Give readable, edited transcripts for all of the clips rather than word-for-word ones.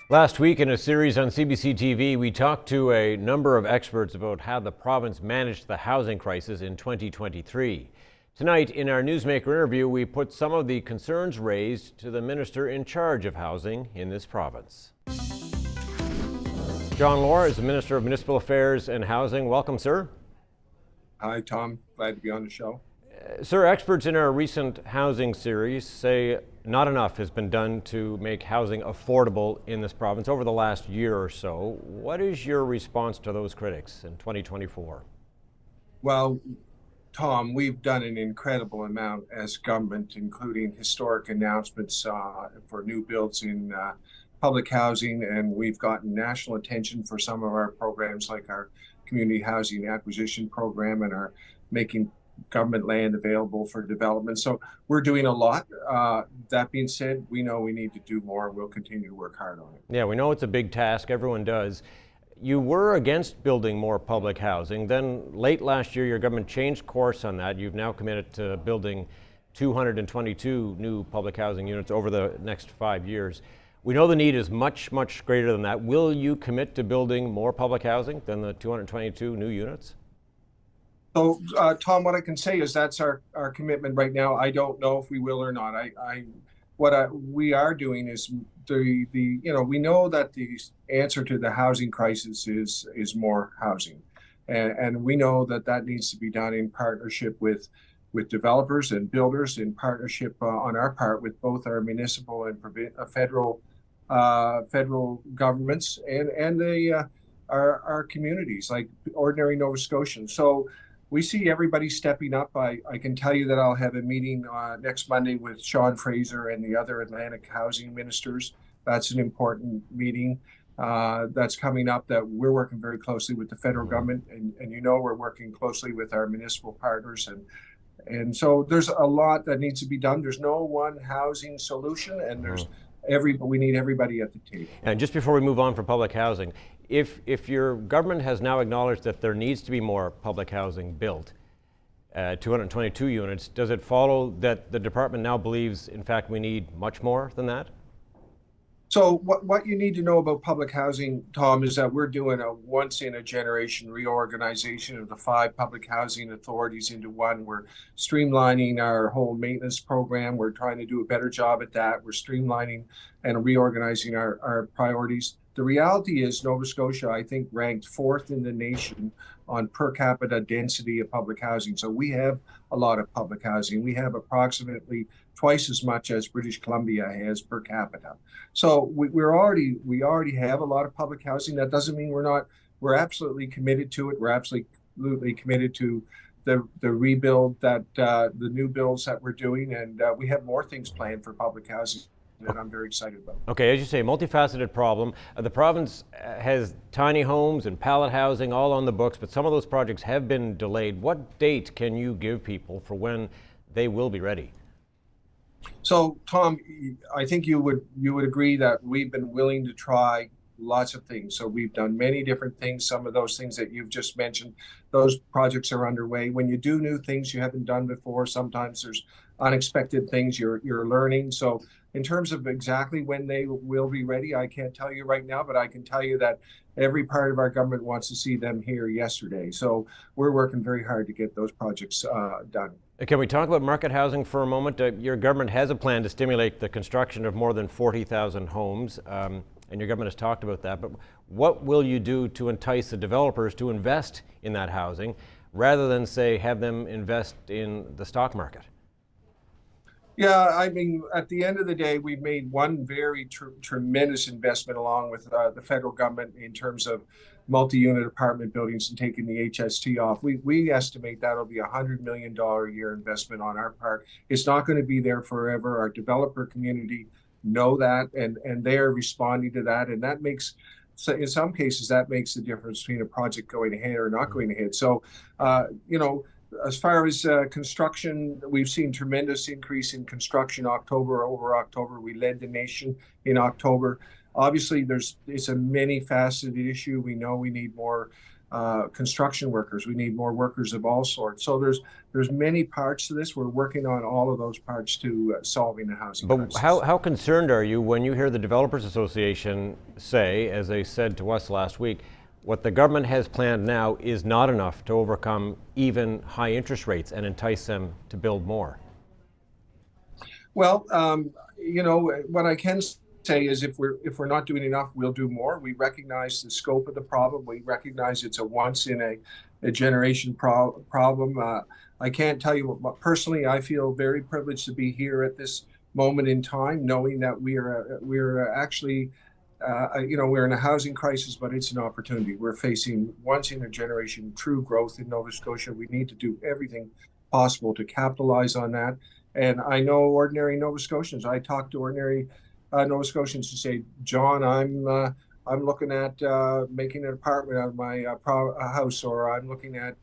Last week in a series on CBC TV, we talked to a number of experts about how the province managed the housing crisis in 2023. Tonight, in our Newsmaker interview, we put some of the concerns raised to the minister in charge of housing in this province. John Lohr is the Minister of Municipal Affairs and Housing. Welcome, sir. Hi, Tom. Glad to be on the show. Sir, experts in our recent housing series say not enough has been done to make housing affordable in this province over the last year or so. What is your response to those critics in 2024? Well, Tom, we've done an incredible amount as government, including historic announcements for new builds in public housing, and we've gotten national attention for some of our programs like our community housing acquisition program and our making government land available for development. So we're doing a lot. That being said, we know we need to do more. We'll continue to work hard on it. Yeah, we know it's a big task. Everyone does. You were against building more public housing. Then late last year, your government changed course on that. You've now committed to building 222 new public housing units over the next 5 years. We know the need is much, much greater than that. Will you commit to building more public housing than the 222 new units? So, Tom, what I can say is that's our commitment right now. I don't know if we will or not. We are doing is we know that the answer to the housing crisis is more housing, and we know that needs to be done in partnership with developers and builders, in partnership on our part with both our municipal and federal governments and our communities like ordinary Nova Scotians. So we see everybody stepping up. I can tell you that I'll have a meeting next Monday with Sean Fraser and the other Atlantic housing ministers. That's an important meeting that's coming up, that we're working very closely with the federal government. And we're working closely with our municipal partners. And so there's a lot that needs to be done. There's no one housing solution, and we need everybody at the table. And just before we move on for public housing, if your government has now acknowledged that there needs to be more public housing built, 222 units, does it follow that the department now believes, in fact, we need much more than that? So what you need to know about public housing, Tom, is that we're doing a once-in-a-generation reorganization of the 5 public housing authorities into one. We're streamlining our whole maintenance program. We're trying to do a better job at that. We're streamlining and reorganizing our priorities. The reality is Nova Scotia, I think, ranked 4th in the nation on per capita density of public housing. So we have a lot of public housing. We have approximately twice as much as British Columbia has per capita. So we already have a lot of public housing. That doesn't mean we're absolutely committed to it. We're absolutely committed to the rebuild, that the new builds that we're doing, and we have more things planned for public housing that I'm very excited about. Okay, as you say, multifaceted problem. The province has tiny homes and pallet housing all on the books, but some of those projects have been delayed. What date can you give people for when they will be ready? So, Tom, I think you would agree that we've been willing to try lots of things. So we've done many different things. Some of those things that you've just mentioned, those projects are underway. When you do new things you haven't done before, sometimes there's unexpected things you're learning. So in terms of exactly when they will be ready, I can't tell you right now, but I can tell you that every part of our government wants to see them here yesterday. So we're working very hard to get those projects done. Can we talk about market housing for a moment? Your government has a plan to stimulate the construction of more than 40,000 homes, and your government has talked about that. But what will you do to entice the developers to invest in that housing rather than, say, have them invest in the stock market? Yeah, I mean, at the end of the day, we've made one very tremendous investment along with the federal government in terms of multi-unit apartment buildings and taking the HST off. We estimate that'll be $100 million a year investment on our part. It's not going to be there forever. Our developer community know that, and they are responding to that, and that makes, so in some cases, that makes the difference between a project going ahead or not going ahead. So, as far as construction, we've seen tremendous increase in construction October over October. We led the nation in October. Obviously, it's a many-faceted issue. We know we need more construction workers. We need more workers of all sorts. So there's many parts to this. We're working on all of those parts to solving the housing But crisis. how concerned are you when you hear the Developers Association say, as they said to us last week, what the government has planned now is not enough to overcome even high interest rates and entice them to build more? Well, what I can say is if we're not doing enough, we'll do more. We recognize the scope of the problem. We recognize it's a once in a generation problem. I can't tell you what personally I feel very privileged to be here at this moment in time, knowing that we're actually we're in a housing crisis, but it's an opportunity. We're facing once in a generation true growth in Nova Scotia. We need to do everything possible to capitalize on that. And I know ordinary Nova Scotians. I talk to ordinary Nova Scotians who say, "John, I'm looking at making an apartment out of my house, or I'm looking at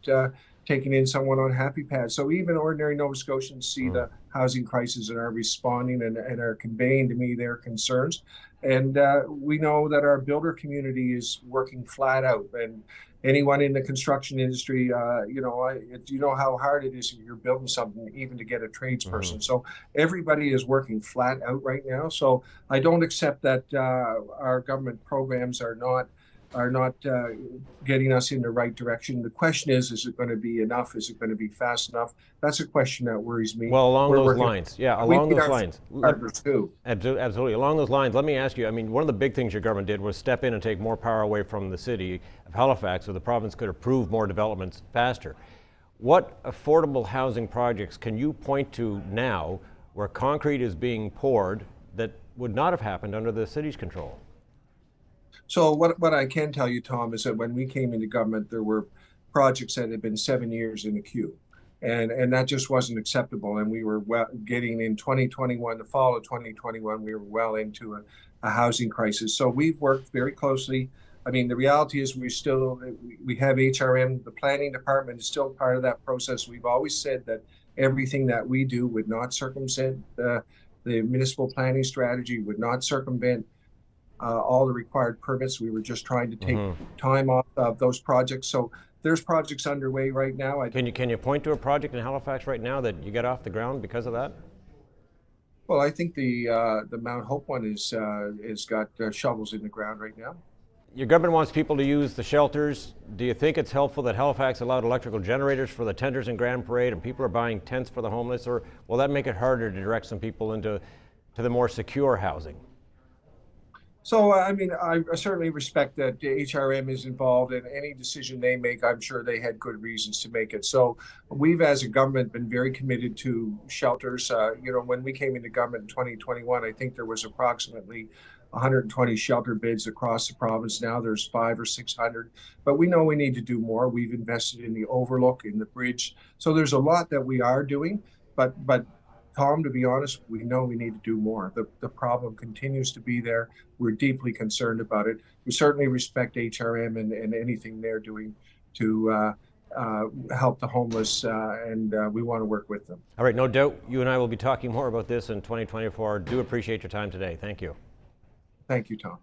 taking in someone on Happy Pad." So even ordinary Nova Scotians see the housing crisis and are responding and are conveying to me their concerns. And we know that our builder community is working flat out. And anyone in the construction industry, you know how hard it is if you're building something, even to get a tradesperson. So everybody is working flat out right now. So I don't accept that our government programs are not getting us in the right direction. The question is it going to be enough? Is it going to be fast enough? That's a question that worries me. Well, along those lines, absolutely. Along those lines, let me ask you, I mean, one of the big things your government did was step in and take more power away from the city of Halifax so the province could approve more developments faster. What affordable housing projects can you point to now where concrete is being poured that would not have happened under the city's control? So what I can tell you, Tom, is that when we came into government, there were projects that had been 7 years in the queue. And that just wasn't acceptable. And we were getting in 2021, the fall of 2021, we were well into a housing crisis. So we've worked very closely. I mean, the reality is we have HRM. The planning department is still part of that process. We've always said that everything that we do would not circumvent the municipal planning strategy, would not circumvent all the required permits. We were just trying to take time off of those projects. So there's projects underway right now. Can you point to a project in Halifax right now that you get off the ground because of that? Well, I think the Mount Hope one is got shovels in the ground right now. Your government wants people to use the shelters. Do you think it's helpful that Halifax allowed electrical generators for the tenders and Grand Parade, and people are buying tents for the homeless, or will that make it harder to direct some people into the more secure housing? So, I mean, I certainly respect that the HRM is involved, and any decision they make, I'm sure they had good reasons to make it. So we've, as a government, been very committed to shelters. When we came into government in 2021, I think there was approximately 120 shelter bids across the province. Now there's 500 or 600, but we know we need to do more. We've invested in the overlook, in the bridge. So there's a lot that we are doing, but Tom, to be honest, we know we need to do more. The problem continues to be there. We're deeply concerned about it. We certainly respect HRM and anything they're doing to help the homeless, and we want to work with them. All right, no doubt you and I will be talking more about this in 2024. Do appreciate your time today. Thank you. Thank you, Tom.